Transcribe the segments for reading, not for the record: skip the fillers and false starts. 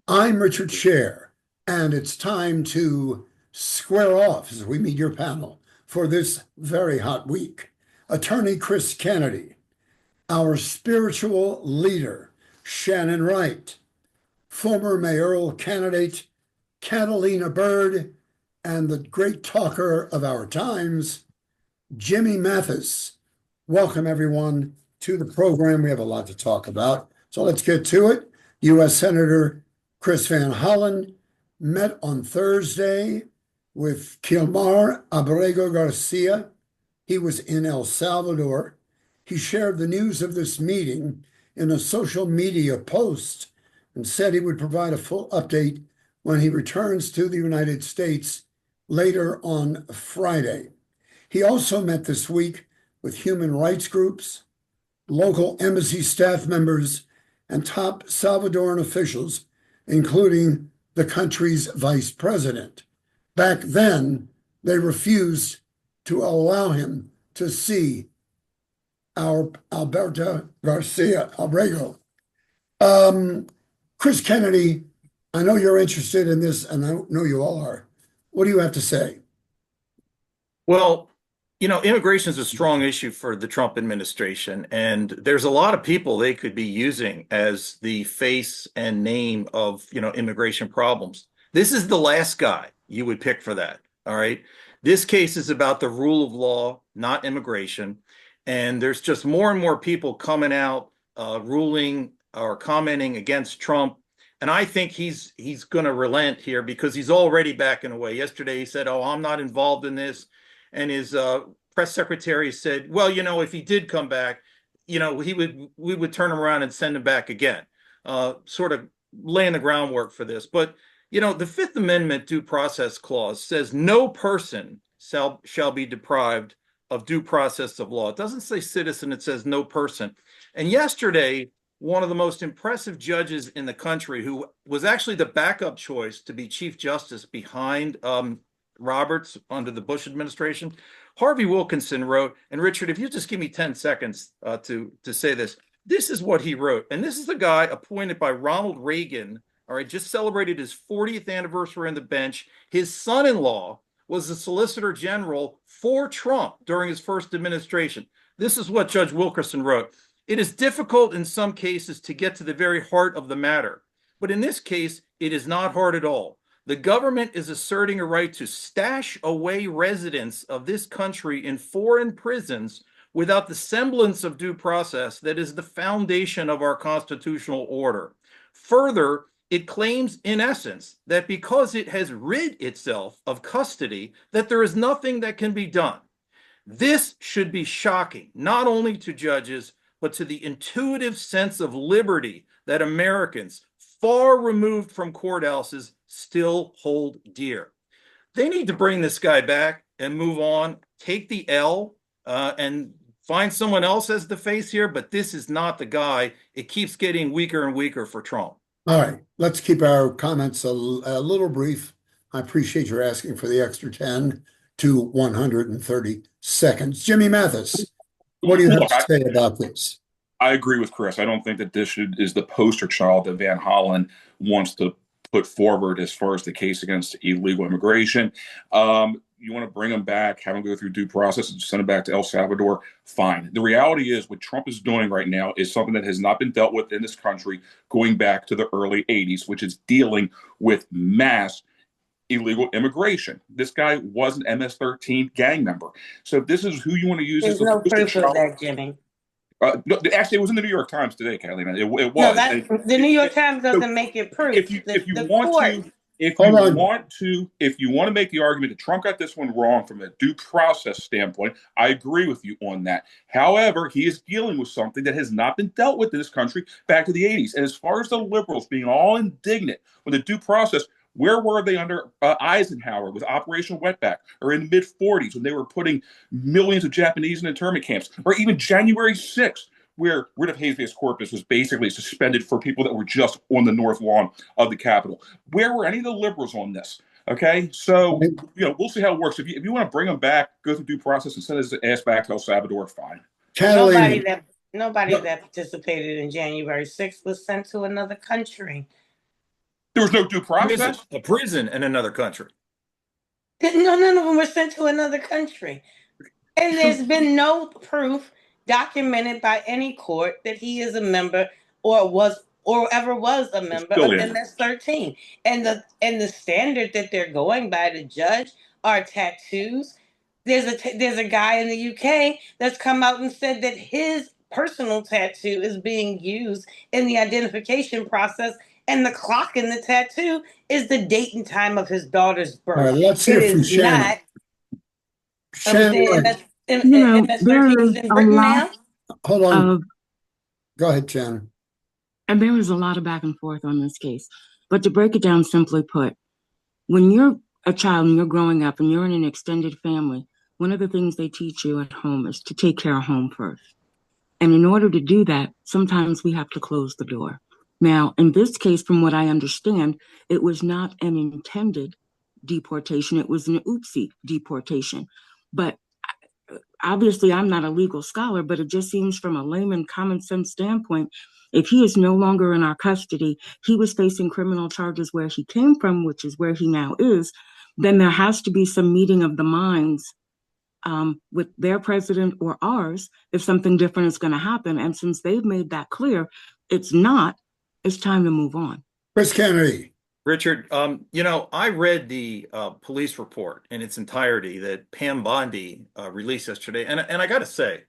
I'm Richard Sher, and it's time to square off as we meet your panel for this very hot week. Attorney Chris Kennedy, our spiritual leader, Shannon Wright, former mayoral candidate, Catalina Byrd, and the great talker of our times, Jimmy Mathis. Welcome, everyone, to the program. We have a lot to talk about, so let's get to it. U.S. Senator Chris Van Hollen met on Thursday with Kilmar Abrego Garcia. He was in El Salvador. He shared the news of this meeting in a social media post and said he would provide a full update when he returns to the United States later on Friday. He also met this week with human rights groups, local embassy staff members, and top Salvadoran officials, including the country's vice president. Back then, they refused to allow him to see our Alberto Garcia Abrego. Chris Kennedy, I know you're interested in this, and I know you all are. What do you have to say? Well, immigration is a strong issue for the Trump administration, and there's a lot of people they could be using as the face and name of, immigration problems. This is the last guy you would pick for that. All right. This case is about the rule of law, not immigration. And there's just more and more people coming out, ruling or commenting against Trump. And I think he's going to relent here because he's already backing away. Yesterday, he said, "Oh, I'm not involved in this." And his press secretary said, "Well, if he did come back, we would turn him around and send him back again," sort of laying the groundwork for this. But the Fifth Amendment due process clause says no person shall be deprived of due process of law. It doesn't say citizen; it says no person. And yesterday, one of the most impressive judges in the country, who was actually the backup choice to be Chief Justice behind Roberts under the Bush administration, Harvey Wilkinson wrote, and Richard, if you just give me 10 seconds to say this, this is what he wrote. And this is the guy appointed by Ronald Reagan, all right, just celebrated his 40th anniversary on the bench. His son-in-law was the Solicitor General for Trump during his first administration. This is what Judge Wilkinson wrote. "It is difficult in some cases to get to the very heart of the matter, but in this case, it is not hard at all. The government is asserting a right to stash away residents of this country in foreign prisons without the semblance of due process that is the foundation of our constitutional order. Further, it claims in essence that because it has rid itself of custody, that there is nothing that can be done. This should be shocking, not only to judges, but to the intuitive sense of liberty that Americans, far removed from courthouses, still hold dear." They need to bring this guy back and move on, take the L, and find someone else as the face here. But this is not the guy. It keeps getting weaker and weaker for Trump. All right, let's keep our comments a little brief. I appreciate your asking for the extra 10 to 130 seconds. Jimmy Mathis, what do you have to say about this? I agree with Chris. I don't think that this is the poster child that Van Hollen wants to put forward as far as the case against illegal immigration. You want to bring him back, have him go through due process, and send him back to El Salvador, fine. The reality is what Trump is doing right now is something that has not been dealt with in this country going back to the early 80s, which is dealing with mass illegal immigration. This guy was an MS-13 gang member. So this is who you want to use There's as the no poster proof of child. that, Jimmy. No, actually, it was in the New York Times today, Catalina. It was. No, the New York Times doesn't make it proof. If you want to make the argument that Trump got this one wrong from a due process standpoint, I agree with you on that. However, he is dealing with something that has not been dealt with in this country back to the 80s. And as far as the liberals being all indignant with the due process, where were they under Eisenhower with Operation Wetback, or in the mid-40s when they were putting millions of Japanese in internment camps, or even January 6th, where writ of habeas corpus was basically suspended for people that were just on the north lawn of the Capitol? Where were any of the liberals on this? Okay, so we'll see how it works. If you want to bring them back, go through due process, and send his ass back to El Salvador, fine. Nobody that participated in January 6th was sent to another country. There was no due process. A prison in another country. None of them were sent to another country. And there's been no proof documented by any court that he is a member or ever was a member Still of is. MS-13. And the standard that they're going by to judge are tattoos. There's a guy in the UK that's come out and said that his personal tattoo is being used in the identification process, and the clock in the tattoo is the date and time of his daughter's birth. All right, let's hear from Shannon. Shannon, MS-13 is in Britain now. hold on. Go ahead, Shannon. And there was a lot of back and forth on this case. But to break it down, simply put, when you're a child and you're growing up and you're in an extended family, one of the things they teach you at home is to take care of home first. And in order to do that, sometimes we have to close the door. Now, in this case, from what I understand, it was not an intended deportation. It was an oopsie deportation. But obviously, I'm not a legal scholar, but it just seems from a layman common sense standpoint, if he is no longer in our custody, he was facing criminal charges where he came from, which is where he now is, then there has to be some meeting of the minds with their president or ours if something different is going to happen. And since they've made that clear, it's not, it's time to move on. Chris Kennedy. Richard, I read the police report in its entirety that Pam Bondi released yesterday, and I got to say,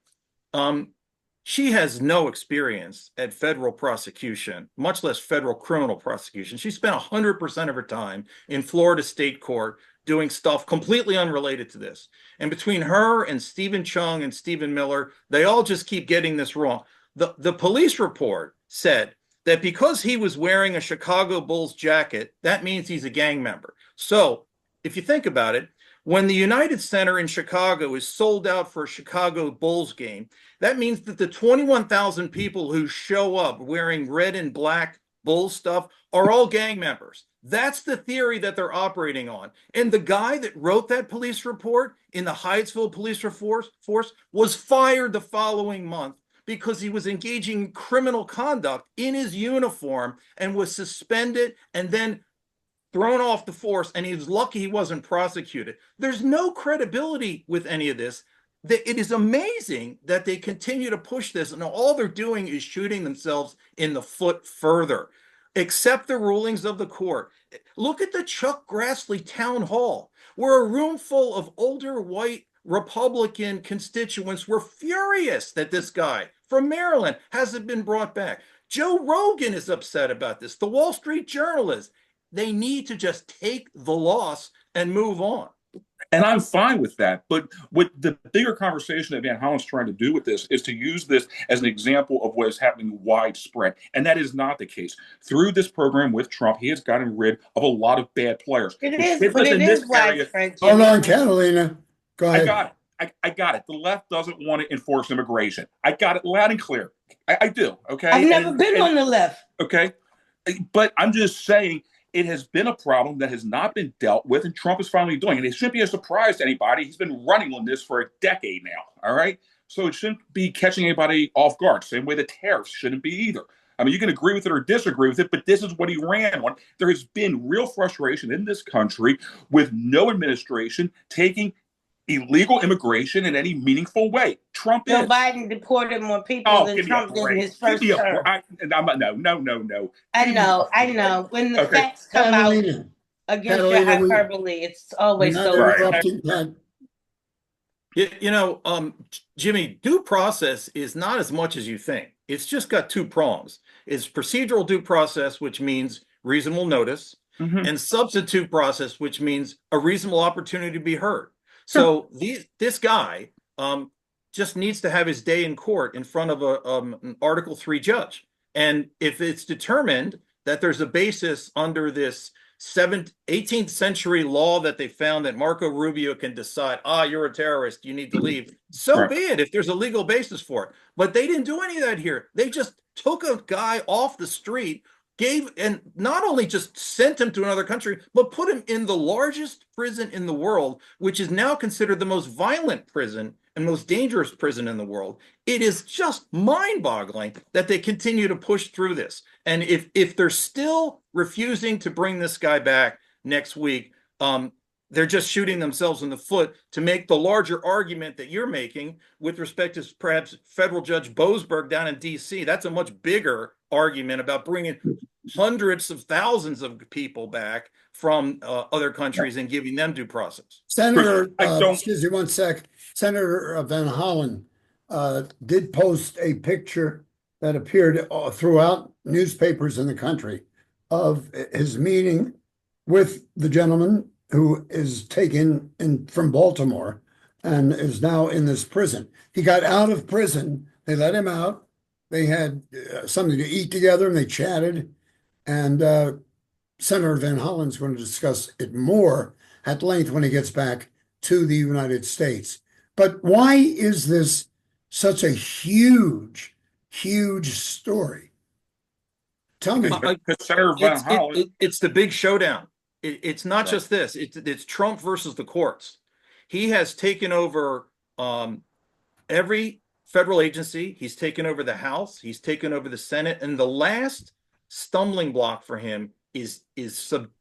she has no experience at federal prosecution, much less federal criminal prosecution. She spent 100% of her time in Florida state court doing stuff completely unrelated to this. And between her and Stephen Chung and Stephen Miller, they all just keep getting this wrong. The police report said that because he was wearing a Chicago Bulls jacket, that means he's a gang member. So if you think about it, when the United Center in Chicago is sold out for a Chicago Bulls game, that means that the 21,000 people who show up wearing red and black Bulls stuff are all gang members. That's the theory that they're operating on. And the guy that wrote that police report in the Hyattsville Police Force was fired the following month because he was engaging in criminal conduct in his uniform and was suspended and then thrown off the force, and he was lucky he wasn't prosecuted. There's no credibility with any of this. It is amazing that they continue to push this, and all they're doing is shooting themselves in the foot further. Accept the rulings of the court. Look at the Chuck Grassley town hall, where a room full of older white Republican constituents were furious that this guy from Maryland hasn't been brought back. Joe Rogan is upset about this. The Wall Street Journal is. They need to just take the loss and move on. And I'm fine with that. But what the bigger conversation that Van Hollen's trying to do with this is to use this as an example of what is happening widespread. And that is not the case. Through this program with Trump, he has gotten rid of a lot of bad players. It is widespread. Hold on, Catalina. Go ahead. I got it. I got it. The left doesn't want to enforce immigration. I got it loud and clear. I do. Okay. I've never been on the left. Okay. But I'm just saying, it has been a problem that has not been dealt with, and Trump is finally doing it. It shouldn't be a surprise to anybody. He's been running on this for a decade now, all right? So it shouldn't be catching anybody off guard. Same way the tariffs shouldn't be either. I mean, you can agree with it or disagree with it, but this is what he ran on. There has been real frustration in this country with no administration taking illegal immigration in any meaningful way. Trump Joe is. Biden deported more people than Trump did in his first term. No. I know. When the facts come out against your hyperbole, it's always so right. Jimmy, due process is not as much as you think. It's just got two prongs. It's procedural due process, which means reasonable notice, and substitute process, which means a reasonable opportunity to be heard. So this guy just needs to have his day in court in front of an Article 3 judge. And if it's determined that there's a basis under this 18th century law that they found that Marco Rubio can decide, you're a terrorist, you need to leave, so be it, if there's a legal basis for it. But they didn't do any of that here. They just took a guy off the street, and not only just sent him to another country, but put him in the largest prison in the world, which is now considered the most violent prison and most dangerous prison in the world. It is just mind-boggling that they continue to push through this. And if they're still refusing to bring this guy back next week, they're just shooting themselves in the foot to make the larger argument that you're making with respect to perhaps federal Judge Boasberg down in D.C. That's a much bigger argument about bringing hundreds of thousands of people back from other countries and giving them due process. Senator, excuse me one sec. Senator Van Hollen did post a picture that appeared throughout newspapers in the country of his meeting with the gentleman who is taken in from Baltimore and is now in this prison. He got out of prison. They let him out. They had something to eat together and they chatted. And Senator Van Hollen's going to discuss it more at length when he gets back to the United States. But why is this such a huge, huge story? Tell me. Senator Van Hollen. It's the big showdown. It's not just this. It's Trump versus the courts. He has taken over every federal agency. He's taken over the House. He's taken over the Senate. And the last stumbling block for him is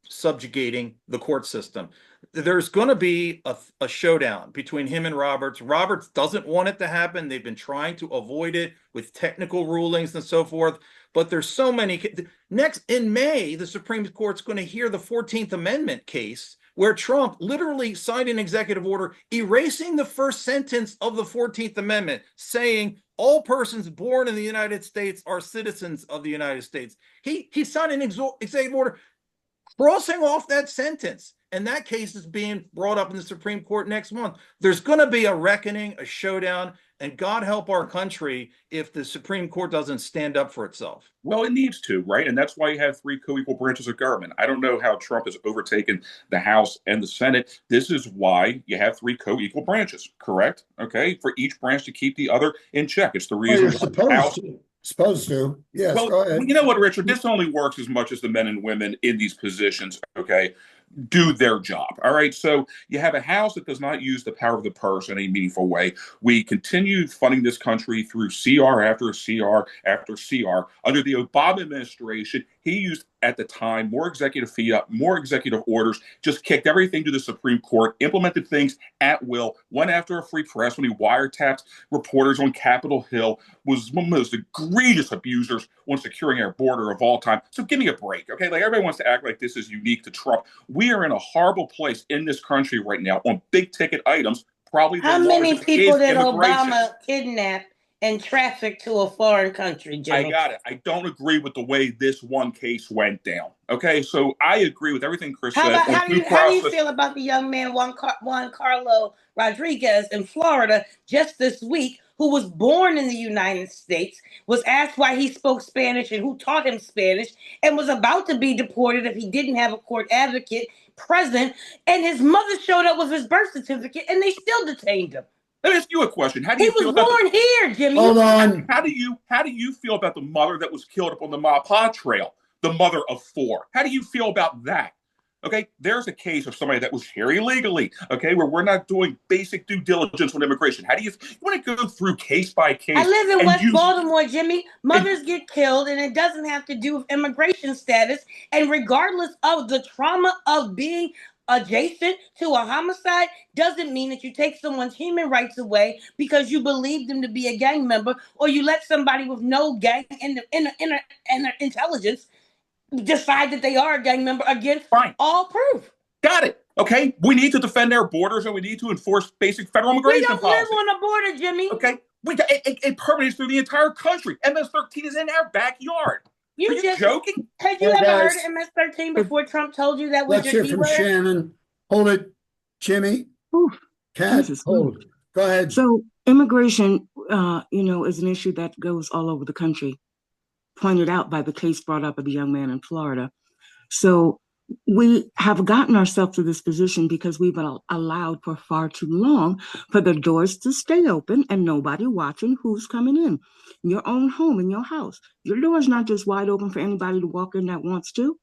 subjugating the court system. There's going to be a showdown between him and Roberts. Roberts doesn't want it to happen. They've been trying to avoid it with technical rulings and so forth. But there's so many. Next, in May, the Supreme Court's going to hear the 14th Amendment case where Trump literally signed an executive order erasing the first sentence of the 14th Amendment, saying all persons born in the United States are citizens of the United States. He signed an executive order crossing off that sentence. And that case is being brought up in the Supreme Court next month. There's going to be a reckoning, a showdown, and God help our country if the Supreme Court doesn't stand up for itself. Well, it needs to, right? And that's why you have three co-equal branches of government. I don't know how Trump has overtaken the House and the Senate. This is why you have three co-equal branches, correct? Okay, for each branch to keep the other in check. It's the reason supposed to. Yes, well, go ahead. You know what, Richard? This only works as much as the men and women in these positions, okay, do their job. All right. So you have a House that does not use the power of the purse in a meaningful way. We continue funding this country through CR after CR after CR. Under the Obama administration, he used at the time more executive fiat, more executive orders, just kicked everything to the Supreme Court, implemented things at will, went after a free press when he wiretapped reporters on Capitol Hill, was one of the most egregious abusers on securing our border of all time. So give me a break, okay? Like, everybody wants to act like this is unique to Trump. We are in a horrible place in this country right now on big ticket items. Probably how many people did Obama kidnap and traffic to a foreign country, Jimmy? I got it. I don't agree with the way this one case went down. Okay, so I agree with everything Chris said. How do you feel about the young man Juan Carlo Rodriguez in Florida just this week, who was born in the United States, was asked why he spoke Spanish and who taught him Spanish, and was about to be deported if he didn't have a court advocate present, and his mother showed up with his birth certificate, and they still detained him. Let me ask you a question. How do you feel about he was born here, Jimmy. Hold on. How do you feel about the mother that was killed up on the Maupa Trail, the mother of four? How do you feel about that? Okay, there's a case of somebody that was here illegally, okay, where we're not doing basic due diligence on immigration. How do you want to go through case by case? I live in West Baltimore, Jimmy. Mothers get killed, and it doesn't have to do with immigration status. And regardless of the trauma of being adjacent to a homicide, doesn't mean that you take someone's human rights away because you believe them to be a gang member, or you let somebody with no gang intelligence decide that they are a gang member against all proof. Got it. Okay, we need to defend our borders, and we need to enforce basic federal immigration policy. We don't live on a border, Jimmy. Okay, it permeates through the entire country. MS-13 is in our backyard. Are you joking? Had you ever heard of MS-13 before Trump told you that was your keyword? Let's hear from Shannon. Hold it, Jimmy. Kat, hold. Go ahead. So immigration, is an issue that goes all over the country, pointed out by the case brought up of the young man in Florida. So we have gotten ourselves to this position because we've allowed for far too long for the doors to stay open and nobody watching who's coming in your own home, in your house. Your door is not just wide open for anybody to walk in that wants to.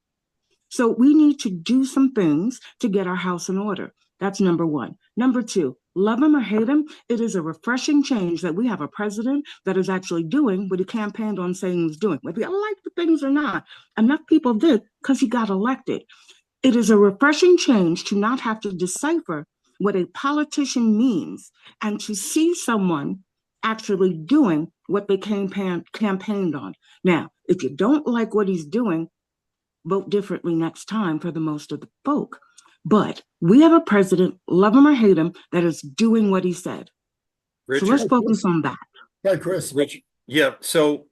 So we need to do some things to get our house in order. That's number one. Number two, Love him or hate him, it is a refreshing change that we have a president that is actually doing what he campaigned on saying he was doing. Whether you like the things or not, enough people did because he got elected. It is a refreshing change to not have to decipher what a politician means and to see someone actually doing what they campaigned on. Now, if you don't like what he's doing, vote differently next time for the most of the folk. But we have a president, love him or hate him, that is doing what he said. Richard, so let's focus on that. Right, Chris. Richard, yeah. So,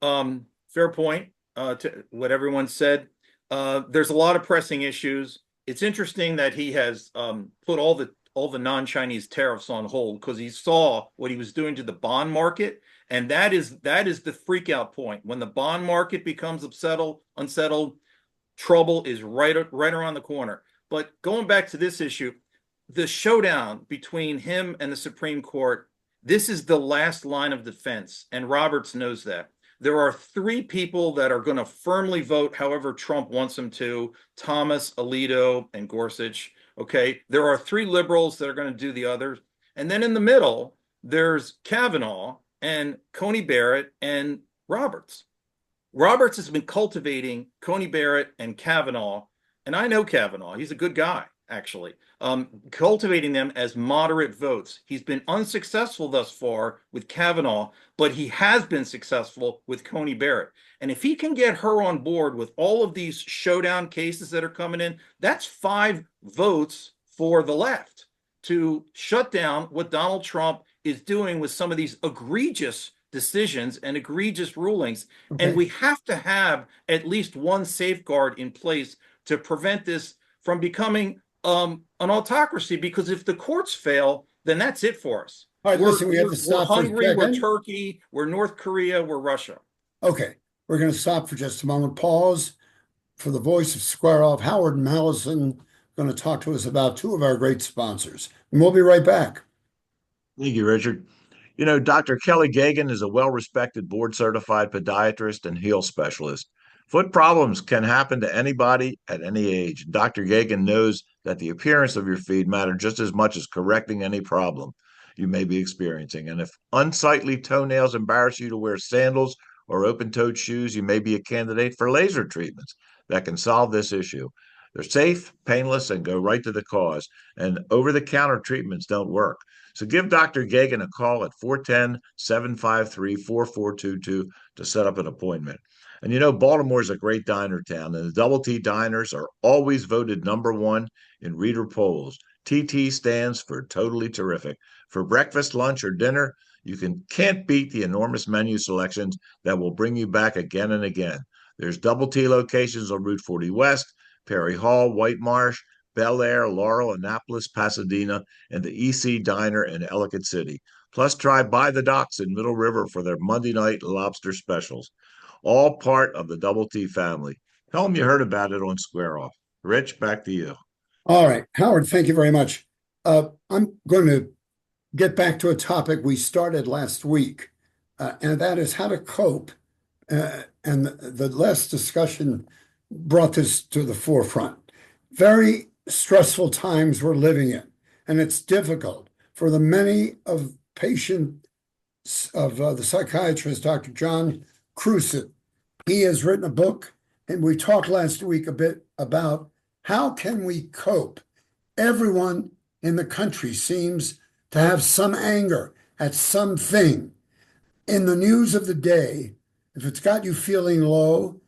fair point to what everyone said. There's a lot of pressing issues. It's interesting that he has put all the non-Chinese tariffs on hold because he saw what he was doing to the bond market, and that is the freak out point. When the bond market becomes unsettled, trouble is right around the corner. But going back to this issue, the showdown between him and the Supreme Court, this is the last line of defense, and Roberts knows that. There are three people that are going to firmly vote however Trump wants them to: Thomas, Alito, and Gorsuch. Okay, there are three liberals that are going to do the others. And then in the middle, there's Kavanaugh and Coney Barrett and Roberts. Roberts has been cultivating Coney Barrett and Kavanaugh, and I know Kavanaugh. He's a good guy, actually. Cultivating them as moderate votes. He's been unsuccessful thus far with Kavanaugh, but he has been successful with Coney Barrett. And if he can get her on board with all of these showdown cases that are coming in, that's 5 votes for the left to shut down what Donald Trump is doing with some of these egregious decisions and egregious rulings. Okay. And we have to have at least one safeguard in place to prevent this from becoming an autocracy, because if the courts fail, then that's it for us. All right, listen, we have to stop We're for a Hungary, we're second. Turkey, we're North Korea, we're Russia. Okay, we're going to stop for just a moment. Pause for the voice of Square Off. Howard and Allison going to talk to us about 2 of our great sponsors. And we'll be right back. Thank you, Richard. You know, Dr. Kelly Gagan is a well-respected board-certified podiatrist and heel specialist. Foot problems can happen to anybody at any age. Dr. Gagan knows that the appearance of your feet matters just as much as correcting any problem you may be experiencing. And if unsightly toenails embarrass you to wear sandals or open-toed shoes, you may be a candidate for laser treatments that can solve this issue. They're safe, painless, and go right to the cause. And over-the-counter treatments don't work. So give Dr. Gagan a call at 410-753-4422 to set up an appointment. And you know, Baltimore is a great diner town, and the Double T diners are always voted #1 in reader polls. TT stands for totally terrific. For breakfast, lunch, or dinner, you can't beat the enormous menu selections that will bring you back again and again. There's Double T locations on Route 40 West, Perry Hall, White Marsh, Bel Air, Laurel, Annapolis, Pasadena, and the EC Diner in Ellicott City. Plus, try By the Docks in Middle River for their Monday night lobster specials. All part of the Double T family. Tell them you heard about it on Square Off. Rich, back to you. All right, Howard, thank you very much. I'm going to get back to a topic we started last week, and that is how to cope. And the last discussion brought this to the forefront. Very stressful times we're living in, and it's difficult for the many of patients of the psychiatrist, Dr. John Crusoe. He has written a book, and we talked last week a bit about how can we cope. Everyone in the country seems to have some anger at something. In the news of the day, if it's got you feeling low,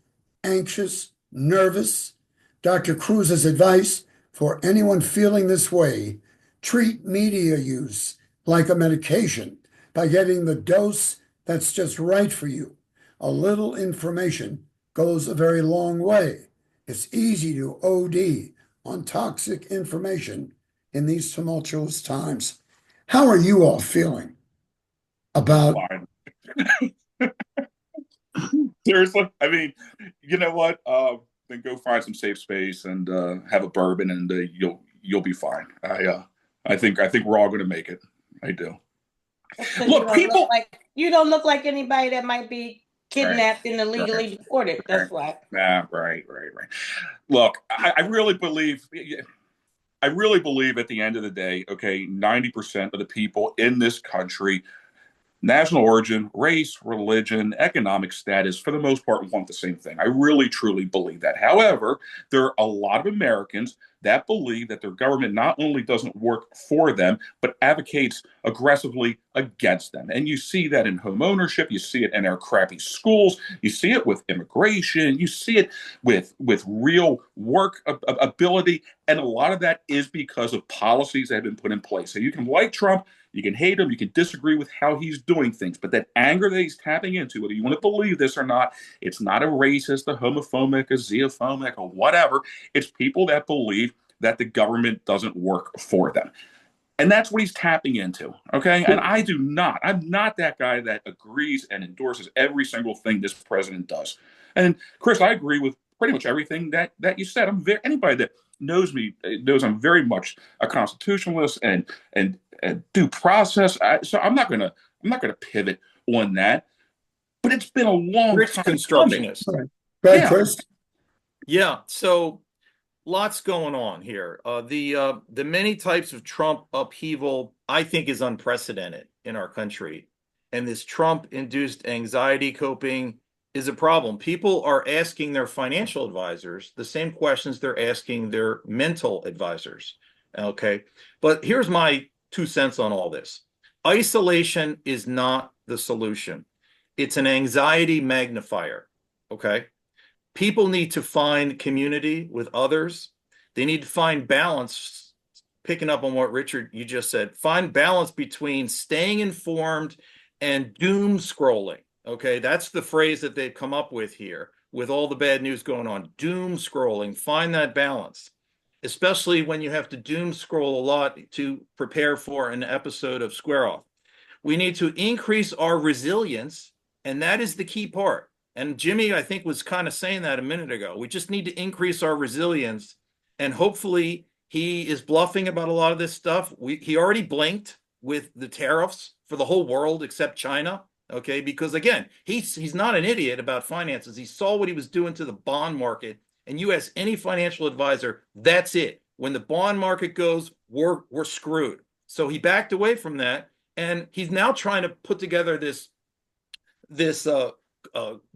anxious, nervous, Dr. Crusoe's advice for anyone feeling this way: treat media use like a medication by getting the dose that's just right for you. A little information goes a very long way. It's easy to OD on toxic information in these tumultuous times. How are you all feeling about? Seriously, I mean, you know what? Then go find some safe space and have a bourbon, and you'll be fine. I think we're all going to make it. I do. Look, people, you don't look like anybody that might be kidnapped and illegally deported. That's why. Right. Look, I really believe I really believe at the end of the day, okay, 90% of the people in this country, national origin, race, religion, economic status, for the most part, want the same thing. I really, truly believe that. However, there are a lot of Americans that believe that their government not only doesn't work for them, but advocates aggressively against them. And you see that in home ownership, you see it in our crappy schools, you see it with immigration, you see it with real work ability. And a lot of that is because of policies that have been put in place. So you can like Trump, you can hate him, you can disagree with how he's doing things, but that anger that he's tapping into, whether you want to believe this or not, it's not a racist, a homophobic, a xenophobic, or whatever. It's people that believe that the government doesn't work for them. And that's what he's tapping into. Okay. And I'm not that guy that agrees and endorses every single thing this president does. And Chris, I agree with pretty much everything that you said. Anybody that knows me knows I'm very much a constitutionalist and due process. So I'm not gonna pivot on that. But it's been a long Rich time constructionist. Right. Go ahead, Yeah. Chris. Yeah. So lots going on here. The many types of Trump upheaval, I think, is unprecedented in our country. And this Trump-induced anxiety coping is a problem. People are asking their financial advisors the same questions they're asking their mental advisors. Okay. But here's my 2 cents on all this. Isolation is not the solution. It's an anxiety magnifier. Okay. People need to find community with others. They need to find balance, picking up on what Richard, you just said, find balance between staying informed and doom scrolling. Okay, that's the phrase that they've come up with here with all the bad news going on. Doom scrolling, find that balance, especially when you have to doom scroll a lot to prepare for an episode of Square Off. We need to increase our resilience, and that is the key part. And Jimmy, I think, was kind of saying that a minute ago. We just need to increase our resilience, and hopefully he is bluffing about a lot of this stuff. He already blinked with the tariffs for the whole world except China. Okay, because again, he's not an idiot about finances. He saw what he was doing to the bond market, and you ask any financial advisor, that's it. When the bond market goes, we're screwed. So he backed away from that, and he's now trying to put together this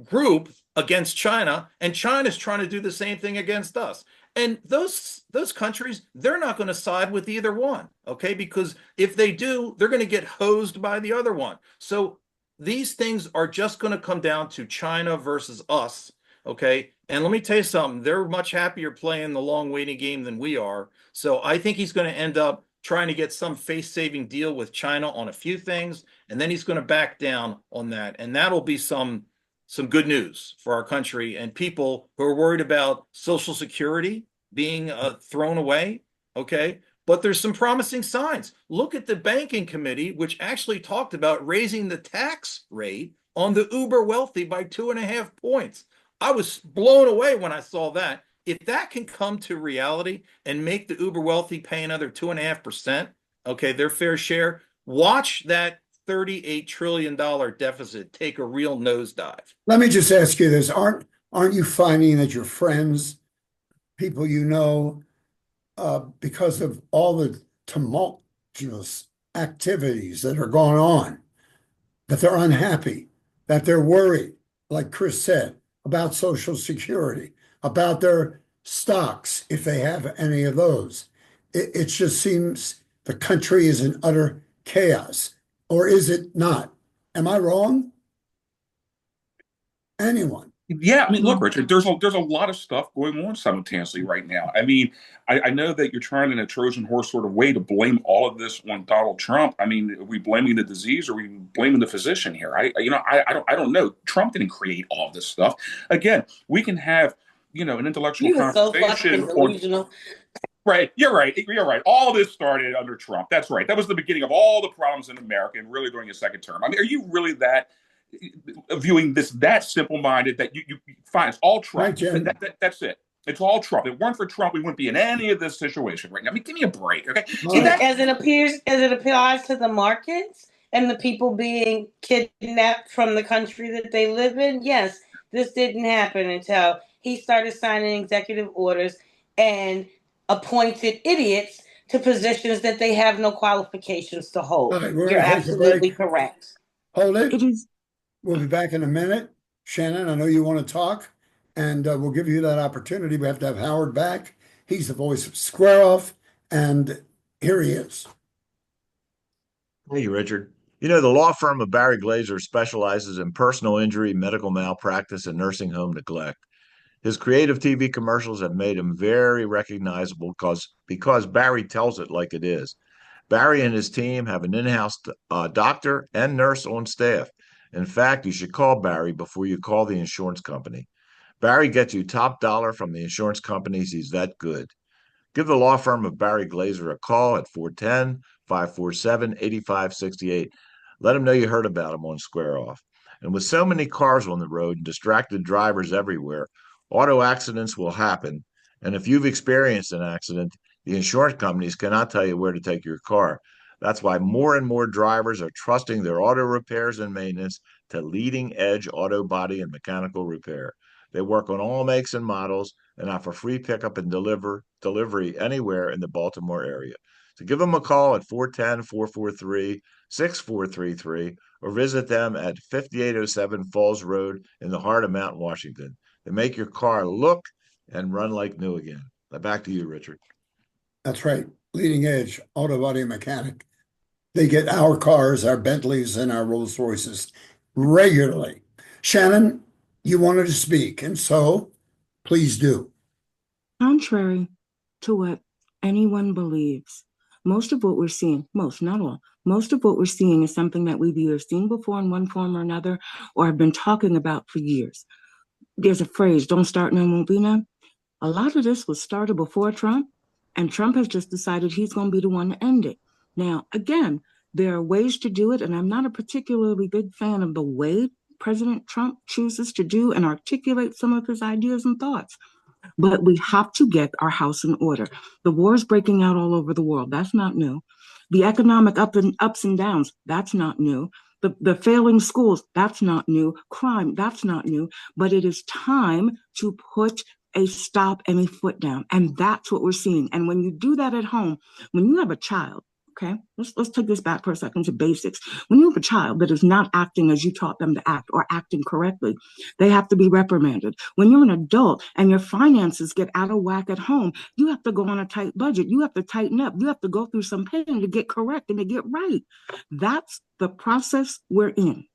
group against China, and China's trying to do the same thing against us. And those countries, they're not going to side with either one, okay? Because if they do, they're going to get hosed by the other one. So these things are just going to come down to China versus us, okay? And let me tell you something, they're much happier playing the long waiting game than we are. So I think he's going to end up trying to get some face-saving deal with China on a few things, and then he's going to back down on that. And that'll be some good news for our country and people who are worried about Social Security being thrown away, okay? But there's some promising signs. Look at the banking committee, which actually talked about raising the tax rate on the uber wealthy by 2.5 points. I was blown away when I saw that. If that can come to reality and make the uber wealthy pay another 2.5%, okay, their fair share, watch that $38 trillion deficit take a real nosedive. Let me just ask you this. Aren't you finding that your friends, people you know, because of all the tumultuous activities that are going on, that they're unhappy, that they're worried, like Chris said, about Social Security, about their stocks, if they have any of those? It just seems the country is in utter chaos. Or is it not? Am I wrong? Anyone? Yeah, I mean, look, Richard, there's a lot of stuff going on simultaneously right now. I mean, I know that you're trying in a Trojan horse sort of way to blame all of this on Donald Trump. I mean, are we blaming the disease or are we blaming the physician here? I don't know. Trump didn't create all of this stuff. Again, we can have, an intellectual You are so conversation fucking delusional. Right. You're right. You're right. All this started under Trump. That's right. That was the beginning of all the problems in America and really during his second term. I mean, are you really viewing this that simple-minded that you find it's all Trump? Right, that's it. It's all Trump. If it weren't for Trump, we wouldn't be in any of this situation right now. I mean, give me a break, okay? Well, As it applies to the markets and the people being kidnapped from the country that they live in, yes, this didn't happen until he started signing executive orders, and appointed idiots to positions that they have no qualifications to hold. All right, we're You're going to take a absolutely break. correct. Hold It it. is. We'll be back in a minute. Shannon, I know you want to talk, and we'll give you that opportunity. We have to have Howard back. He's the voice of Square Off, and here he is. Hey, Richard. You know, the law firm of Barry Glazer specializes in personal injury, medical malpractice, and nursing home neglect. His creative TV commercials have made him very recognizable because Barry tells it like it is. Barry and his team have an in-house doctor and nurse on staff. In fact, you should call Barry before you call the insurance company. Barry gets you top dollar from the insurance companies. He's that good. Give the law firm of Barry Glazer a call at 410-547-8568. Let them know you heard about him on Square Off. And with so many cars on the road and distracted drivers everywhere, auto accidents will happen. And if you've experienced an accident, the insurance companies cannot tell you where to take your car. That's why more and more drivers are trusting their auto repairs and maintenance to leading edge auto body and mechanical repair. They work on all makes and models and offer free pickup and delivery anywhere in the Baltimore area. So give them a call at 410-443-6433 or visit them at 5807 Falls Road in the heart of Mount Washington. They make your car look and run like new again. Now back to you, Richard. That's right. Leading edge auto body mechanic. They get our cars, our Bentleys, and our Rolls Royces regularly. Shannon, you wanted to speak, and so please do. Contrary to what anyone believes, most of what we're seeing, not all, most of what we're seeing is something that we've either seen before in one form or another, or have been talking about for years. There's a phrase, don't start none, won't be none. A lot of this was started before Trump, and Trump has just decided he's going to be the one to end it. Now, again, there are ways to do it, and I'm not a particularly big fan of the way President Trump chooses to do and articulate some of his ideas and thoughts. But we have to get our house in order. The war is breaking out all over the world. That's not new. The economic ups and downs, that's not new. The failing schools, that's not new. Crime, that's not new. But it is time to put a stop and a foot down. And that's what we're seeing. And when you do that at home, when you have a child, okay, let's take this back for a second to basics. When you have a child that is not acting as you taught them to act or acting correctly, they have to be reprimanded. When you're an adult and your finances get out of whack at home, you have to go on a tight budget. You have to tighten up. You have to go through some pain to get correct and to get right. That's the process we're in.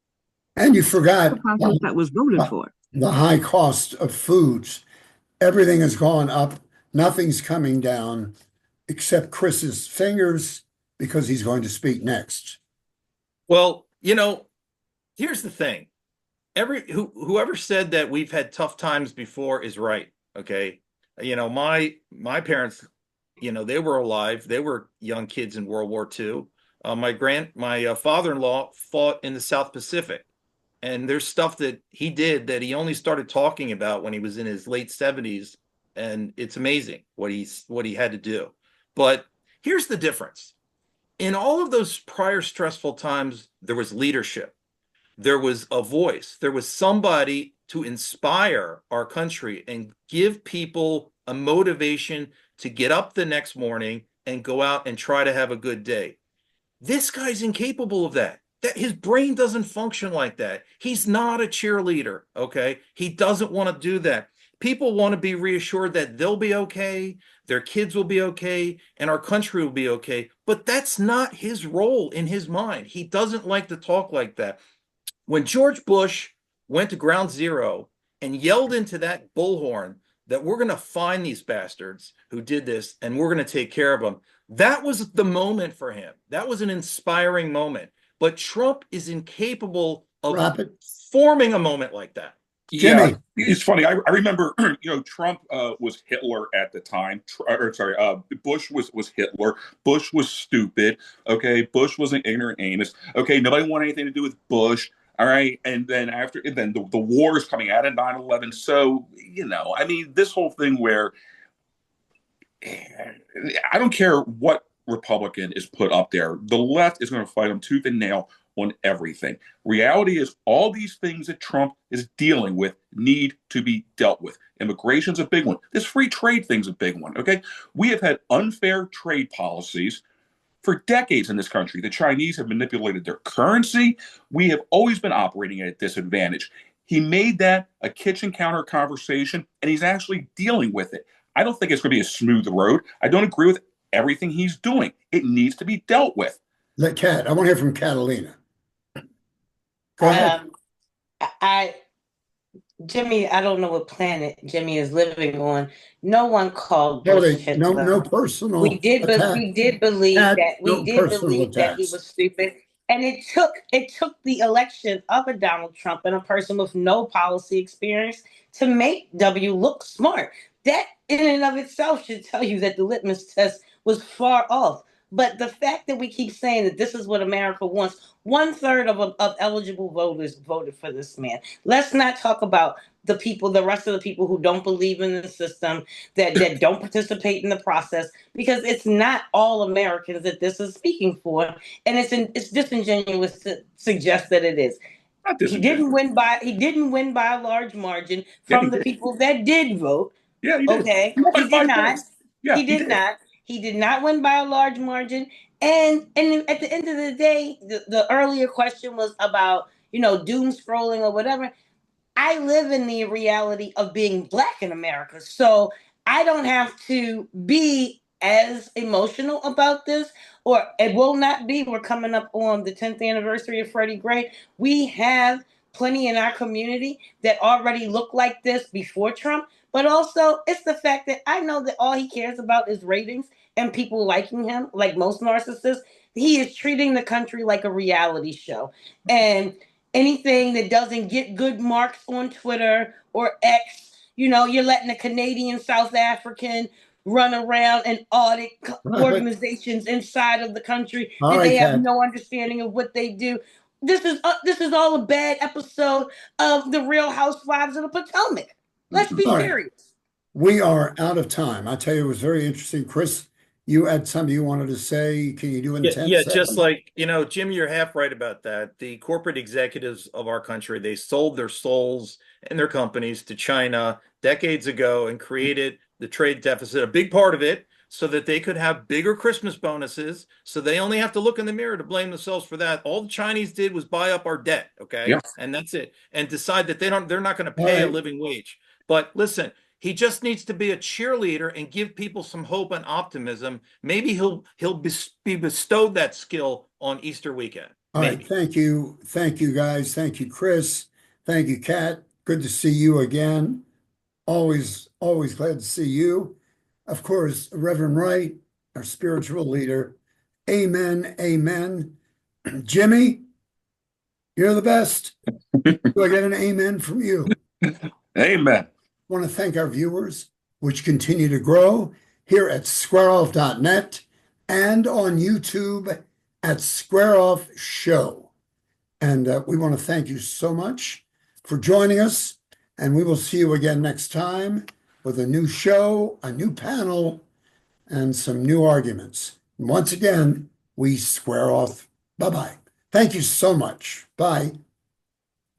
And you forgot the process that was voted for. The high cost of foods. Everything has gone up. Nothing's coming down except Chris's fingers because he's going to speak next. Well, here's the thing. Whoever said that we've had tough times before is right. Okay. My parents, they were alive. They were young kids in World War II. My father-in-law fought in the South Pacific. And there's stuff that he did that he only started talking about when he was in his late 70s. And it's amazing what he had to do. But here's the difference. In all of those prior stressful times, there was leadership. There was a voice. There was somebody to inspire our country and give people a motivation to get up the next morning and go out and try to have a good day. This guy's incapable of that. His brain doesn't function like that. He's not a cheerleader, okay? He doesn't want to do that. People want to be reassured that they'll be okay, their kids will be okay, and our country will be okay. But that's not his role in his mind. He doesn't like to talk like that. When George Bush went to ground zero and yelled into that bullhorn that we're going to find these bastards who did this and we're going to take care of them, that was the moment for him. That was an inspiring moment. But Trump is incapable of forming a moment like that. Jimmy. Yeah, it's funny. I remember, Trump was Hitler at the time. Bush was Hitler. Bush was stupid. Okay, Bush was an ignorant anus. Okay, nobody wanted anything to do with Bush. All right, and then the war is coming out of 9/11. So this whole thing where I don't care what Republican is put up there, the left is going to fight them tooth and nail on everything. Reality is all these things that Trump is dealing with need to be dealt with. Immigration's a big one. This free trade thing's a big one, okay? We have had unfair trade policies for decades in this country. The Chinese have manipulated their currency. We have always been operating at a disadvantage. He made that a kitchen counter conversation, and he's actually dealing with it. I don't think it's going to be a smooth road. I don't agree with everything he's doing. It needs to be dealt with. Kat, I want to hear from Catalina. Go ahead. Jimmy, I don't know what planet Jimmy is living on. No one called No, Bush Hitler. no personal We did believe Kat, that no personal that he attacks. was stupid. And it took the election of a Donald Trump and a person with no policy experience to make W look smart. That in and of itself should tell you that the litmus test was far off. But the fact that we keep saying that this is what America wants, 1/3 of eligible voters voted for this man. Let's not talk about the rest of the people who don't believe in the system, that don't participate in the process, because it's not all Americans that this is speaking for, and it's disingenuous to suggest that it is. He didn't win by a large margin from the people that did vote. Yeah, he did. Okay, he did not. Yeah, he did not. He did not win by a large margin. And at the end of the day, the earlier question was about, doom scrolling or whatever. I live in the reality of being Black in America. So I don't have to be as emotional about this, or it will not be. We're coming up on the 10th anniversary of Freddie Gray. We have plenty in our community that already looked like this before Trump. But also, it's the fact that I know that all he cares about is ratings and people liking him, like most narcissists. He is treating the country like a reality show. And anything that doesn't get good marks on Twitter or X, you're letting a Canadian South African run around and audit organizations inside of the country that they have no understanding of what they do. This is all a bad episode of The Real Housewives of the Potomac. Let's be serious. We are out of time. I tell you, it was very interesting. Chris, you had something you wanted to say. Can you do it in 10 seconds? Just like, Jim, you're half right about that. The corporate executives of our country, they sold their souls and their companies to China decades ago and created the trade deficit, a big part of it, so that they could have bigger Christmas bonuses. So they only have to look in the mirror to blame themselves for that. All the Chinese did was buy up our debt, okay? Yeah. And that's it. And decide that they're not going to pay a living wage. But listen, he just needs to be a cheerleader and give people some hope and optimism. Maybe he'll be bestowed that skill on Easter weekend. All right. Thank you. Thank you, guys. Thank you, Chris. Thank you, Kat. Good to see you again. Always glad to see you. Of course, Reverend Wright, our spiritual leader. Amen. Amen. Jimmy, you're the best. Do I get an amen from you? Amen. I want to thank our viewers, which continue to grow here at squareoff.net and on YouTube at Square Off Show. And we want to thank you so much for joining us. And we will see you again next time with a new show, a new panel, and some new arguments. And once again, we square off. Bye-bye. Thank you so much. Bye.